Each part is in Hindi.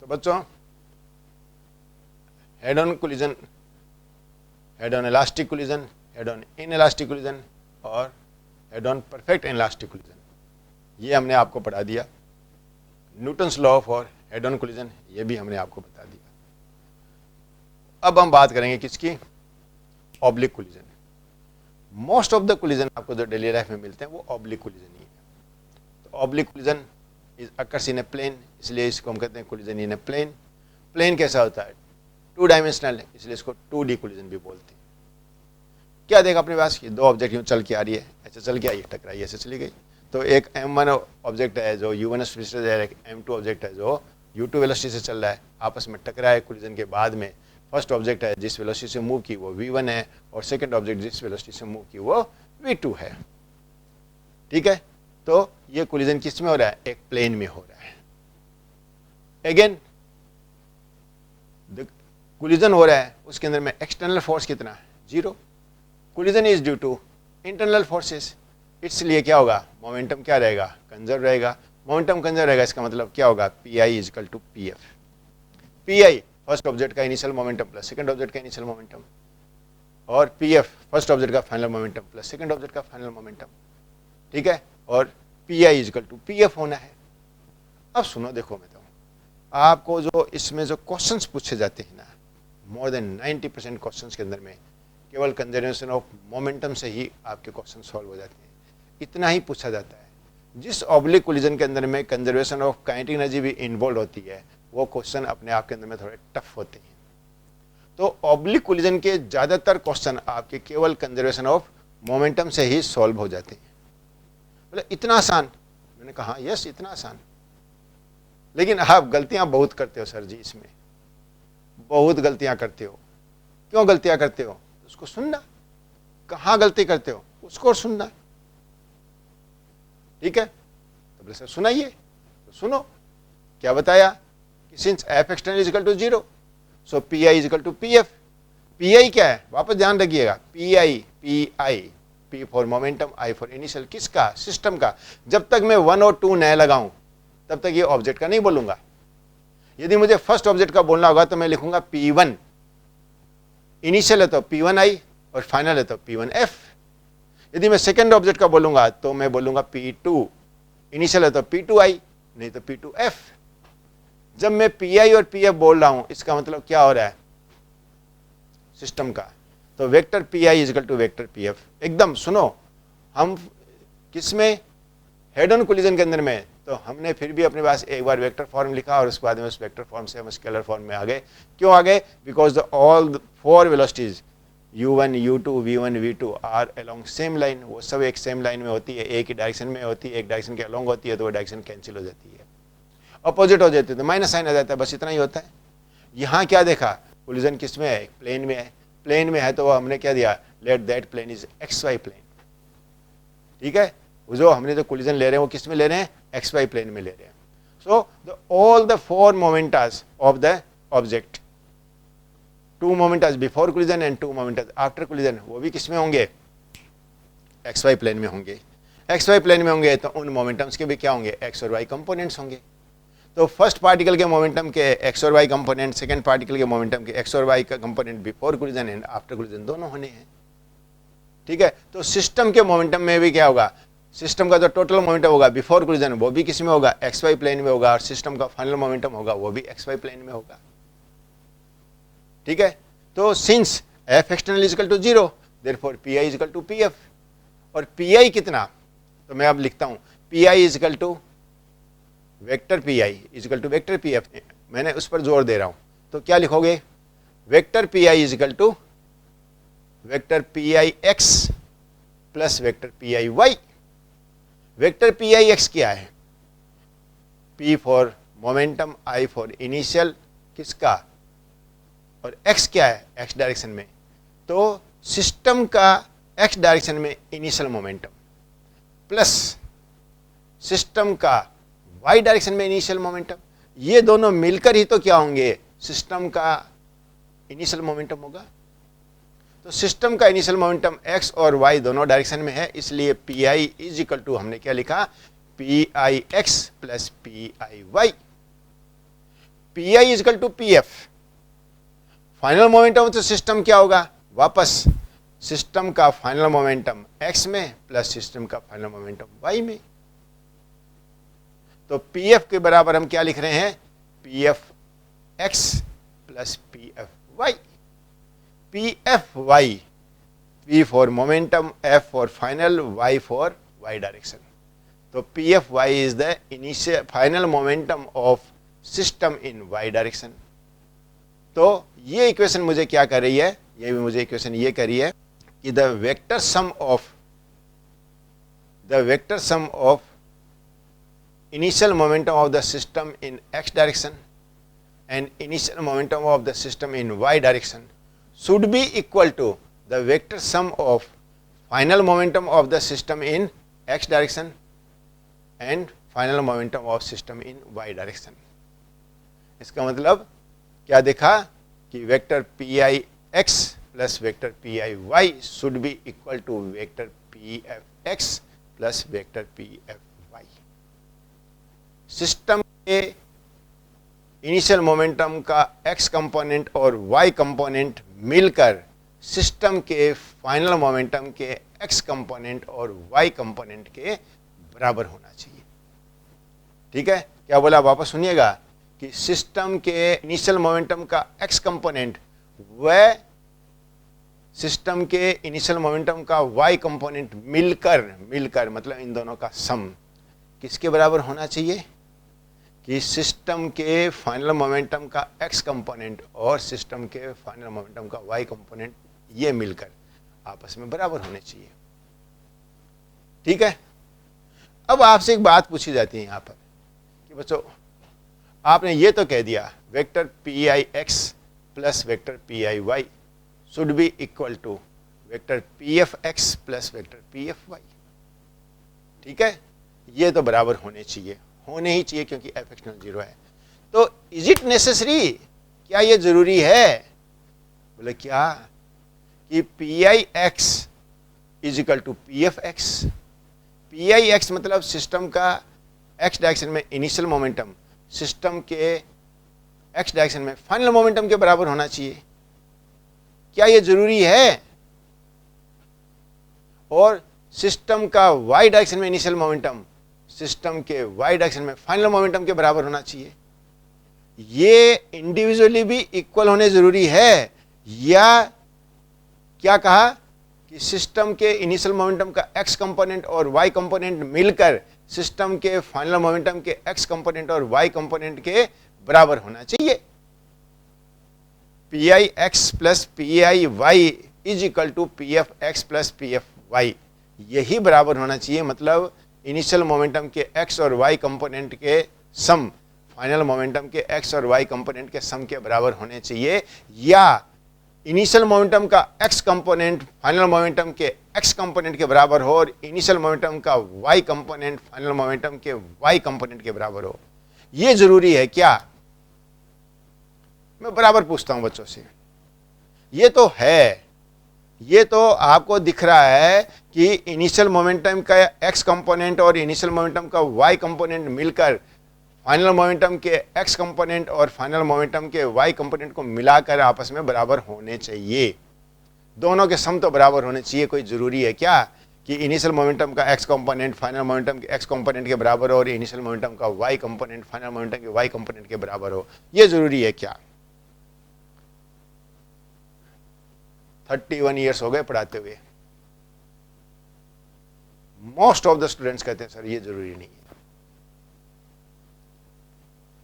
तो बच्चों head on collision, head on elastic collision, head on inelastic collision और head on perfect inelastic collision, ये हमने आपको पढ़ा दिया। Newton's law for head on collision ये भी हमने आपको बता दिया। अब हम बात करेंगे किसकी, oblique collision. Most of the collision आपको जो डेली लाइफ में मिलते हैं वो ऑब्लिक कोलिजन ही है। तो oblique collision is occurs in a plane, इसलिए इसको हम कहते हैं collision in a plane. Plane कैसा होता है, 2 डायमेंशनल है, इसलिए इसको 2D कोलिजन भी बोलते हैं। क्या देखा अपने पास कि 2 ऑब्जेक्ट यूँ चल के आ रही है, ऐसे चल के आई, टकराई, ऐसे चली गई। तो एक m1 ऑब्जेक्ट है जो u1 स्पीड से जा रहा है, एक m2 ऑब्जेक्ट है जो u2 वेलोसिटी से चल रहा है, आपस में टकराए कोलिजन के बाद में। फर्स्ट ऑब्जेक्ट है जिस वेलोसिटी से मूव की वो v1 है और सेकंड ऑब्जेक्ट जिस वेलोसिटी से मूव की वो v2 है। ठीक है, तो ये कोलिजन किस में हो रहा है, एक प्लेन में हो रहा है। अगेन कोलिजन हो रहा है, उसके अंदर में एक्सटर्नल फोर्स कितना है, 0। Collision is due to internal forces, इसलिए क्या होगा, मोमेंटम क्या रहेगा, कंजर्व रहेगा। मोमेंटम कंजर्व रहेगा, इसका मतलब क्या होगा, Pi is equal to Pf। Pi first object का initial momentum plus second object का इनिशियल मोमेंटम, और Pf फर्स्ट ऑब्जेक्ट का final momentum plus second object का फाइनल मोमेंटम। ठीक है, और Pi is equal to Pf होना है। अब सुनो, देखो मैं तो आपको जो इसमें जो क्वेश्चंस पूछे जाते हैं ना, मोर देन 90% क्वेश्चंस के अंदर में केवल कंजर्वेशन ऑफ मोमेंटम से ही आपके क्वेश्चन सॉल्व हो जाते हैं। इतना ही पूछा जाता है। जिस ऑब्लिक कोलिजन के अंदर में कंजर्वेशन ऑफ काइनेटिक एनर्जी भी इन्वॉल्व होती है, वो क्वेश्चन अपने आप के अंदर में थोड़े टफ होते हैं। तो ऑब्लिक कोलिजन के ज़्यादातर क्वेश्चन आपके केवल कंजर्वेशन ऑफ मोमेंटम से ही सॉल्व हो जाते हैं। बोले इतना आसान, मैंने कहा यस इतना आसान, लेकिन आप गलतियां बहुत करते हो सर जी, इसमें बहुत गलतियां करते हो। क्यों गलतियां करते हो, उसको सुनना, कहाँ गलती करते हो उसको सुनना। ठीक है, तो बोले सर सुनाइए, तो सुनो क्या बताया कि since F external is equal to 0 so Pi is equal to Pf। Pi क्या है, वापस ध्यान रखिएगा, Pi P for momentum, I for initial, किसका, सिस्टम का। जब तक मैं 1 और 2 न लगाऊं तब तक ये ऑब्जेक्ट का नहीं बोलूंगा। यदि मुझे फर्स्ट ऑब्जेक्ट का बोलना होगा तो मैं लिखूंगा P1, इनिशियल है तो P1i और फाइनल है तो P1f। यदि मैं सेकेंड ऑब्जेक्ट का बोलूंगा तो मैं बोलूंगा P2, इनिशियल है तो P2i नहीं तो P2f। जब मैं Pi और Pf बोल रहा हूं, इसका मतलब क्या हो रहा है, सिस्टम का। तो vector Pi is equal to vector Pf। एकदम सुनो, हम किसमें, हेड ऑन कोलिजन के अंदर में, तो हमने फिर भी अपने पास एक बार वेक्टर फॉर्म लिखा और उसके बाद में उस वेक्टर फॉर्म से हम स्केलर फॉर्म में आ गए। क्यों आ गए, because all 4 velocities u1, u2, v1, v2 are along same line, वो सब एक सेम लाइन में होती है, एक ही डायरेक्शन में होती है, एक डायरेक्शन के अलोंग होती है, तो वो डायरेक्शन कैंसिल हो जाती है, अपोजिट हो जाती है तो माइनस साइन आ जाता है, बस इतना ही होता है। यहाँ क्या देखा, कोलिजन किस में है, प्लेन में है। प्लेन में है तो हमने क्या दिया, let that plane is XY प्लेन। ठीक है, जो हमने जो कोलिजन ले रहे हैं वो किस में ले रहे हैं, XY प्लेन में ले रहे हैं। So all the 4 momentas of the object, 2 momentas before collision and 2 momentas after collision, वो भी किस में होंगे, XY प्लेन में होंगे। XY प्लेन में होंगे तो उन मोमेंटम्स के भी क्या होंगे, X और Y कंपोनेंट्स होंगे। तो फर्स्ट पार्टिकल के मोमेंटम के X और Y कंपोनेंट, सेकंड पार्टिकल के मोमेंटम के X और Y का component before collision and after collision दोनों होने हैं। ठीक है, तो सिस्टम के मोमेंटम में भी क्या होगा, सिस्टम का जो टोटल मोमेंटम होगा बिफोर कोलिजन वो भी किस में होगा, XY प्लेन में होगा, और सिस्टम का फाइनल मोमेंटम होगा वो भी XY प्लेन में होगा। ठीक है, तो since F external is equal to 0 therefore Pi is equal to Pf, और Pi कितना, तो मैं अब लिखता हूं Pi is equal to vector Pi is equal to vector Pf। मैंने उस पर जोर दे रहा हूं, तो क्या लिखोगे, vector Pi is equal to vector Pix plus vector Piy। Vector Pix क्या है, P for momentum, I for initial, किसका, और X क्या है, X डायरेक्शन में, तो सिस्टम का X डायरेक्शन में इनिशियल मोमेंटम प्लस सिस्टम का Y डायरेक्शन में इनिशियल मोमेंटम, ये दोनों मिलकर ही तो क्या होंगे, सिस्टम का इनिशियल मोमेंटम होगा। तो सिस्टम का इनिशियल मोमेंटम X और Y दोनों डायरेक्शन में है, इसलिए Pi इज इक्वल टू, हमने क्या लिखा, Pix plus Piy। P I is equal to P F, final momentum of the system क्या होगा, वापस सिस्टम का फाइनल मोमेंटम एक्स में प्लस सिस्टम का फाइनल मोमेंटम वाई में। तो पी एफ के बराबर हम क्या लिख रहे हैं, P F X plus P F Y. P F Y, P for momentum, F for final, Y for Y direction. तो P F Y is the initial final momentum of system in Y direction. तो ये इक्वेशन मुझे क्या कर रही है, ये भी मुझे इक्वेशन ये कर रही है कि the vector sum of initial momentum of the system in x direction and initial momentum of the system in y direction should be equal to the vector sum of final momentum of the system in x direction and final momentum of system in y direction। इसका मतलब क्या देखा कि vector P I X plus vector P I Y should be equal to vector P F X plus vector P F Y. System के इनिशियल मोमेंटम का x कंपोनेंट और y कंपोनेंट मिलकर सिस्टम के फाइनल मोमेंटम के x कंपोनेंट और y कंपोनेंट के बराबर होना चाहिए। ठीक है, क्या बोला, वापस सुनिएगा कि सिस्टम के इनिशियल मोमेंटम का x कंपोनेंट वह सिस्टम के इनिशियल मोमेंटम का y कंपोनेंट मिलकर मतलब इन दोनों का सम किसके बराबर होना चाहिए कि सिस्टम के फाइनल मोमेंटम का x कंपोनेंट और सिस्टम के फाइनल मोमेंटम का y कंपोनेंट ये मिलकर आपस में बराबर होने चाहिए। ठीक है, अब आपसे एक बात पूछी जाती है यहाँ पर कि बच्चों आपने ये तो कह दिया vector P I X plus vector P I Y should be equal to vector P F X plus vector P F Y. ठीक है, ये तो बराबर होने ही चाहिए क्योंकि एफ एक्सटर्नल 0 है। तो इज इट नेसेसरी, क्या ये जरूरी है, बोले क्या कि P I X is equal to P F X. P I X मतलब सिस्टम का एक्स डायरेक्शन में इनिशियल मोमेंटम सिस्टम के एक्स डायरेक्शन में फाइनल मोमेंटम के बराबर होना चाहिए। क्या ये जरूरी है, और सिस्टम का वाई डायरेक्शन में इनिशियल मोमेंटम सिस्टम के वाई डायरेक्शन में फाइनल मोमेंटम के बराबर होना चाहिए। ये इंडिविजुअली भी इक्वल होने जरूरी है, या क्या कहा कि सिस्टम के इनिशियल मोमेंटम का एक्स कंपोनेंट और वाई कंपोनेंट मिलकर सिस्टम के फाइनल मोमेंटम के एक्स कंपोनेंट और वाई कंपोनेंट के बराबर होना चाहिए। P I X plus P I Y is equal to P F X plus P F Y, यही बराबर होना चाहिए। मतलब इनिशियल मोमेंटम के एक्स और वाई कंपोनेंट के सम फाइनल मोमेंटम के एक्स और वाई कंपोनेंट के सम के बराबर होने चाहिए, या इनिशियल मोमेंटम का एक्स कंपोनेंट फाइनल मोमेंटम के एक्स कंपोनेंट के बराबर हो और इनिशियल मोमेंटम का वाई कंपोनेंट फाइनल मोमेंटम के वाई कंपोनेंट के बराबर हो। यह जरूरी है क्या, मैं बराबर पूछता हूं बच्चों से। ये तो है, ये तो आपको दिख रहा है कि इनिशियल मोमेंटम का एक्स कंपोनेंट और इनिशियल मोमेंटम का वाई कंपोनेंट मिलकर फाइनल मोमेंटम के एक्स कंपोनेंट और फाइनल मोमेंटम के वाई कंपोनेंट को मिलाकर आपस में बराबर होने चाहिए। दोनों के सम तो बराबर होने चाहिए। कोई जरूरी है क्या कि इनिशियल मोमेंटम का एक्स कंपोनेंट फाइनल मोमेंटम के एक्स कंपोनेंट के बराबर हो और इनिशियल मोमेंटम का वाई कंपोनेंट फाइनल मोमेंटम के वाई कंपोनेंट के बराबर हो? ये जरूरी है क्या? 31 ईयर्स हो गए पढ़ाते हुए। मोस्ट ऑफ द स्टूडेंट्स कहते हैं सर ये जरूरी नहीं है।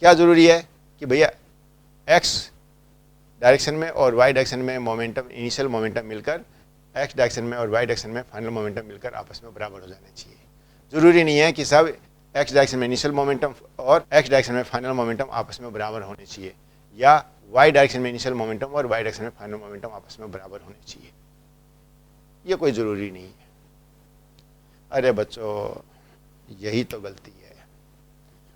क्या जरूरी है कि भैया एक्स डायरेक्शन में और वाई डायरेक्शन में मोमेंटम इनिशियल मोमेंटम मिलकर एक्स डायरेक्शन में और वाई डायरेक्शन में फाइनल मोमेंटम मिलकर आपस में बराबर हो जाने चाहिए। जरूरी नहीं है कि सब एक्स डायरेक्शन में इनिशियल मोमेंटम और एक्स डायरेक्शन में फाइनल मोमेंटम आपस में बराबर होने चाहिए, या वाई डायरेक्शन में इनिशियल मोमेंटम और वाई डायरेक्शन में फाइनल मोमेंटम आपस में बराबर होने चाहिए। ये कोई ज़रूरी नहीं है। अरे बच्चों, यही तो गलती है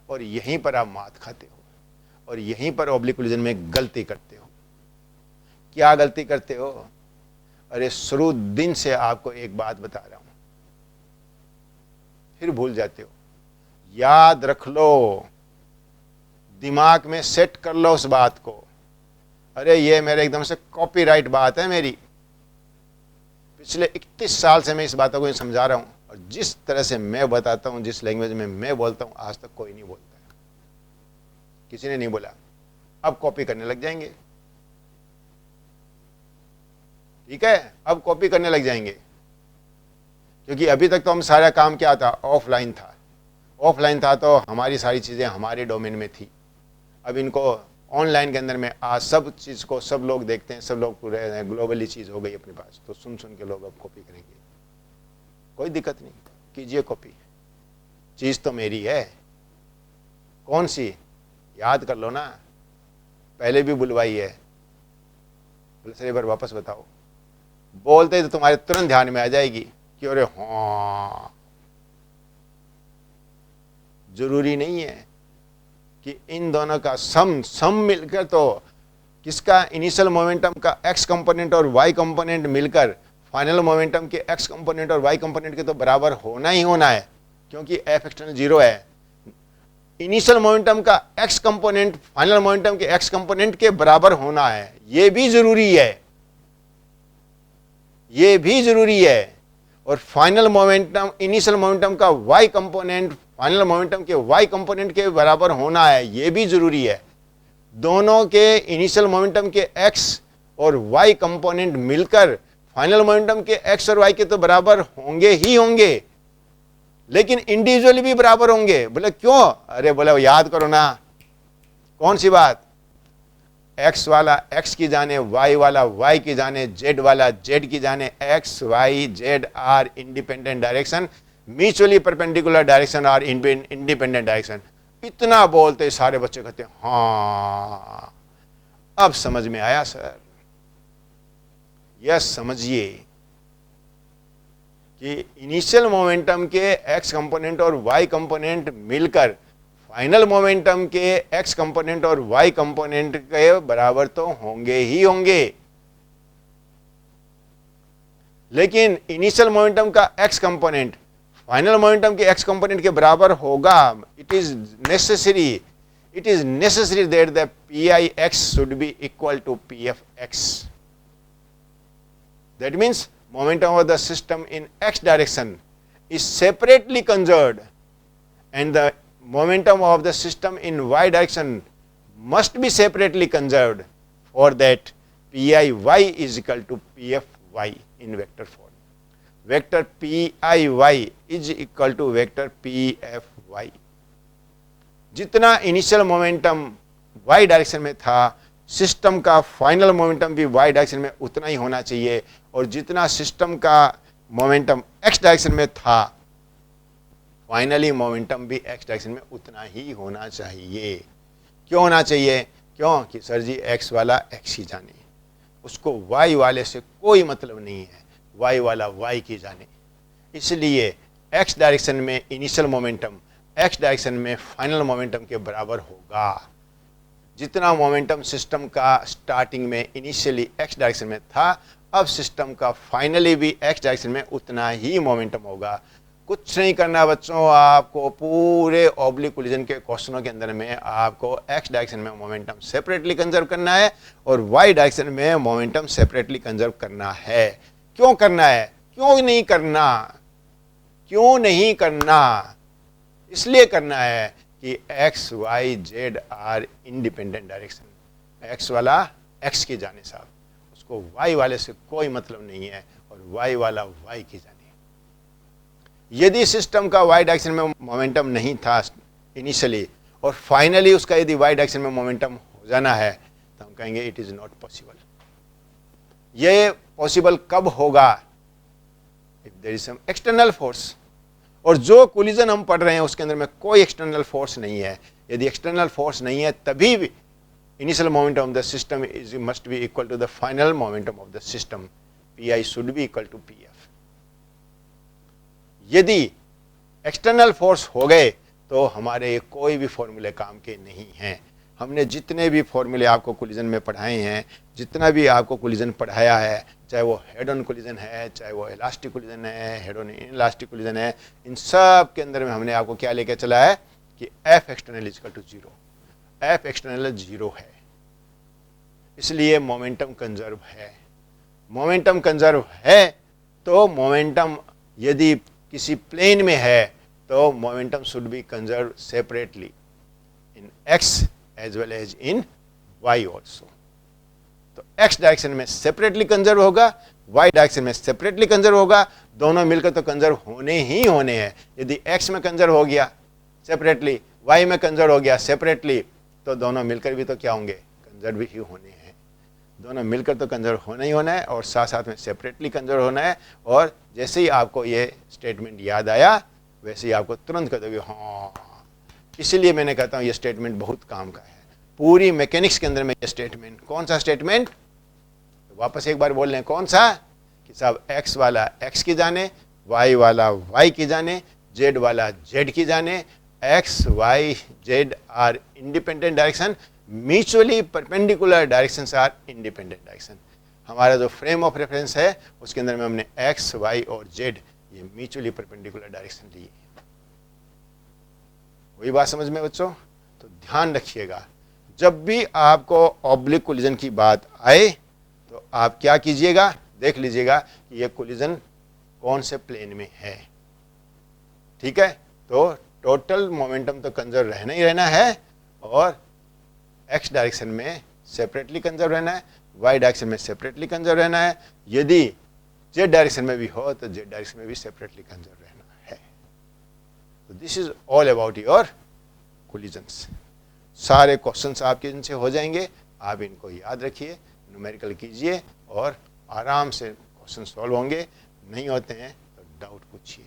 और यहीं पर आप मात खाते हो और यहीं पर ऑब्लिक कोलिजन में गलती करते हो। क्या गलती करते हो? अरे शुरू दिन से आपको एक बात बता रहा हूं, फिर भूल जाते हो। याद रख लो, दिमाग में सेट कर लो उस बात को। अरे ये मेरे एकदम से कॉपीराइट बात है मेरी, पिछले 31 साल से मैं इस बातों को समझा रहा हूं, और जिस तरह से मैं बताता हूं, जिस लैंग्वेज में मैं बोलता हूं, आज तक कोई नहीं बोलता है, किसी ने नहीं बोला। अब कॉपी करने लग जाएंगे, ठीक है, अब कॉपी करने लग जाएंगे, क्योंकि अभी तक तो हम सारा काम क्या था, ऑफलाइन था। ऑफलाइन था तो हमारी सारी चीज़ें हमारे डोमेन में थी। अब इनको ऑनलाइन के अंदर में आज सब चीज़ को सब लोग देखते हैं, सब लोग पूरे ग्लोबली चीज़ हो गई अपने पास, तो सुन सुन के लोग अब कॉपी करेंगे। कोई दिक्कत नहीं, कीजिए कॉपी, चीज़ तो मेरी है। कौन सी, याद कर लो ना, पहले भी बुलवाई है। बोले सर एक बार वापस बताओ, बोलते तो तुम्हारे तुरंत ध्यान में आ जाएगी कि अरे हाँ। जरूरी नहीं है कि इन दोनों का सम मिलकर, तो किसका इनिशियल मोमेंटम का एक्स कंपोनेंट और वाई कंपोनेंट मिलकर फाइनल मोमेंटम के एक्स कंपोनेंट और वाई कंपोनेंट के तो बराबर होना ही होना है, क्योंकि एफ एक्सटर्नल 0 है। इनिशियल मोमेंटम का एक्स कंपोनेंट फाइनल मोमेंटम के एक्स कंपोनेंट के बराबर होना है, ये भी जरूरी है, ये भी जरूरी है। और फाइनल मोमेंटम इनिशियल मोमेंटम का वाई कंपोनेंट फाइनल मोमेंटम के वाई कंपोनेंट के बराबर होना है, ये भी जरूरी है। दोनों के इनिशियल मोमेंटम के एक्स और वाई कंपोनेंट मिलकर फाइनल मोमेंटम के एक्स और वाई के तो बराबर होंगे ही होंगे, लेकिन इंडिविजुअली भी बराबर होंगे। बोले क्यों? अरे बोले याद करो ना, कौन सी बात, एक्स वाला एक्स की जाने, वाई वाला वाई की जाने, जेड वाला जेड की जाने। X Y Z are independent direction, mutually perpendicular direction और इंडिपेंडेंट डायरेक्शन। इतना बोलते सारे बच्चे कहते हैं हाँ, अब समझ में आया सर। यस, समझिए कि इनिशियल मोमेंटम के एक्स कंपोनेंट और वाई कंपोनेंट मिलकर फाइनल मोमेंटम के एक्स कंपोनेंट और वाई कंपोनेंट के बराबर तो होंगे ही होंगे, लेकिन इनिशियल मोमेंटम का एक्स कंपोनेंट फाइनल मोमेंटम के एक्स कंपोनेंट के बराबर होगा। It is necessary that the P X should be equal to P F X. That means momentum of the system in x direction is separately conserved, and the momentum of the system in y direction must be separately conserved. For that, pi y is equal to pf y in vector form. Vector pi y is equal to vector pf y. जितना इनिशियल मोमेंटम y डायरेक्शन में था, सिस्टम का फाइनल मोमेंटम भी y डायरेक्शन में उतना ही होना चाहिए, और जितना सिस्टम का मोमेंटम x डायरेक्शन में था, फाइनली मोमेंटम भी x डायरेक्शन में उतना ही होना चाहिए। क्यों होना चाहिए? क्योंकि सर जी x वाला x की जाने, उसको y वाले से कोई मतलब नहीं है, y वाला y की जाने। इसलिए x डायरेक्शन में इनिशियल मोमेंटम x डायरेक्शन में फाइनल मोमेंटम के बराबर होगा। जितना मोमेंटम सिस्टम का स्टार्टिंग में इनिशियली x डायरेक्शन में था, अब सिस्टम का फाइनली भी x डायरेक्शन में उतना ही मोमेंटम होगा। कुछ नहीं करना बच्चों, आपको पूरे ऑब्लिक कोलिजन के क्वेश्चनों के अंदर में आपको x डायरेक्शन में मोमेंटम सेपरेटली कंजर्व करना है और y डायरेक्शन में मोमेंटम सेपरेटली कंजर्व करना है। क्यों करना है? क्यों नहीं करना? क्यों नहीं करना? इसलिए करना है कि x, y, z are independent direction. x वाला x की जाने साहब, उसको y वाले से कोई मतलब नहीं है, और y वाला y की जाने। यदि सिस्टम का y डायरेक्शन में मोमेंटम नहीं था इनिशियली, और फाइनली उसका यदि y डायरेक्शन में मोमेंटम हो जाना है, तो हम कहेंगे इट इज नॉट पॉसिबल। ये पॉसिबल कब होगा? If there is some external force. और जो कोलिजन हम पढ़ रहे हैं उसके अंदर में कोई एक्सटर्नल फोर्स नहीं है। यदि एक्सटर्नल फोर्स नहीं है, तभी भी initial momentum of the system is must be equal to the final momentum of the system. Pi should be equal to Pf. यदि एक्सटर्नल फोर्स हो गए तो हमारे कोई भी फॉर्मूले काम के नहीं हैं। हमने जितने भी फॉर्मूले आपको कोलिजन में पढ़ाए हैं, जितना भी आपको कोलिजन पढ़ाया है, चाहे वो हेड ऑन कोलिजन है, चाहे वो इलास्टिक कोलिजन है, हेड ऑन इलास्टिक कोलिजन है, इन सब के अंदर में हमने आपको क्या लेकर चला है कि F external is equal to 0। F external 0 है, इसलिए मोमेंटम कंजर्व है। मोमेंटम कंजर्व है तो मोमेंटम यदि किसी प्लेन में है तो momentum should be conserve separately in X as well as in Y also. तो एक्स डायरेक्शन में सेपरेटली कंजर्व होगा, वाई डायरेक्शन में सेपरेटली कंजर्व होगा, दोनों मिलकर तो कंजर्व होने ही होने हैं। यदि एक्स में कंजर्व हो गया सेपरेटली, वाई में कंजर्व हो गया सेपरेटली, तो दोनों मिलकर भी तो क्या होंगे, कंजर्व ही होने हैं। दोनों मिलकर तो कंजर्व होना ही होना है और साथ साथ में सेपरेटली कंजर्व होना है। और जैसे ही आपको ये स्टेटमेंट याद आया वैसे ही आपको तुरंत कह दोगे हाँ। इसीलिए मैंने कहता हूँ ये स्टेटमेंट बहुत काम का है पूरी मैकेनिक्स के अंदर में। ये स्टेटमेंट कौन सा स्टेटमेंट, तो वापस एक बार बोल लें कौन सा, कि साहब एक्स वाला एक्स की जाने, वाई वाला वाई की जाने, जेड वाला जेड की जाने, X Y Z are independent direction, mutually perpendicular directions are independent direction. हमारा जो फ्रेम ऑफ रेफरेंस है उसके अंदर में हमने एक्स वाई और जेड ये म्यूचुअली परपेंडिकुलर डायरेक्शन ली। वही बात समझ में बच्चों? तो ध्यान रखिएगा जब भी आपको ऑब्लिक कोलिजन की बात आए तो आप क्या कीजिएगा, देख लीजिएगा कि ये कोलिजन कौन से प्लेन में है। ठीक है, तो टोटल मोमेंटम तो कंजर्व रहना ही रहना है और एक्स डायरेक्शन में सेपरेटली कंजर्व रहना है, वाई डायरेक्शन में सेपरेटली कंजर्व रहना है। यदि जेड डायरेक्शन में भी हो तो जेड डायरेक्शन में भी सेपरेटली कंजर्व रहना है। तो this is all about your collisions. सारे क्वेश्चंस आपके इनसे हो जाएंगे, आप इनको याद रखिए, न्यूमेरिकल कीजिए और आराम से क्वेश्चन सॉल्व होंगे। नहीं होते हैं तो डाउट पूछिए।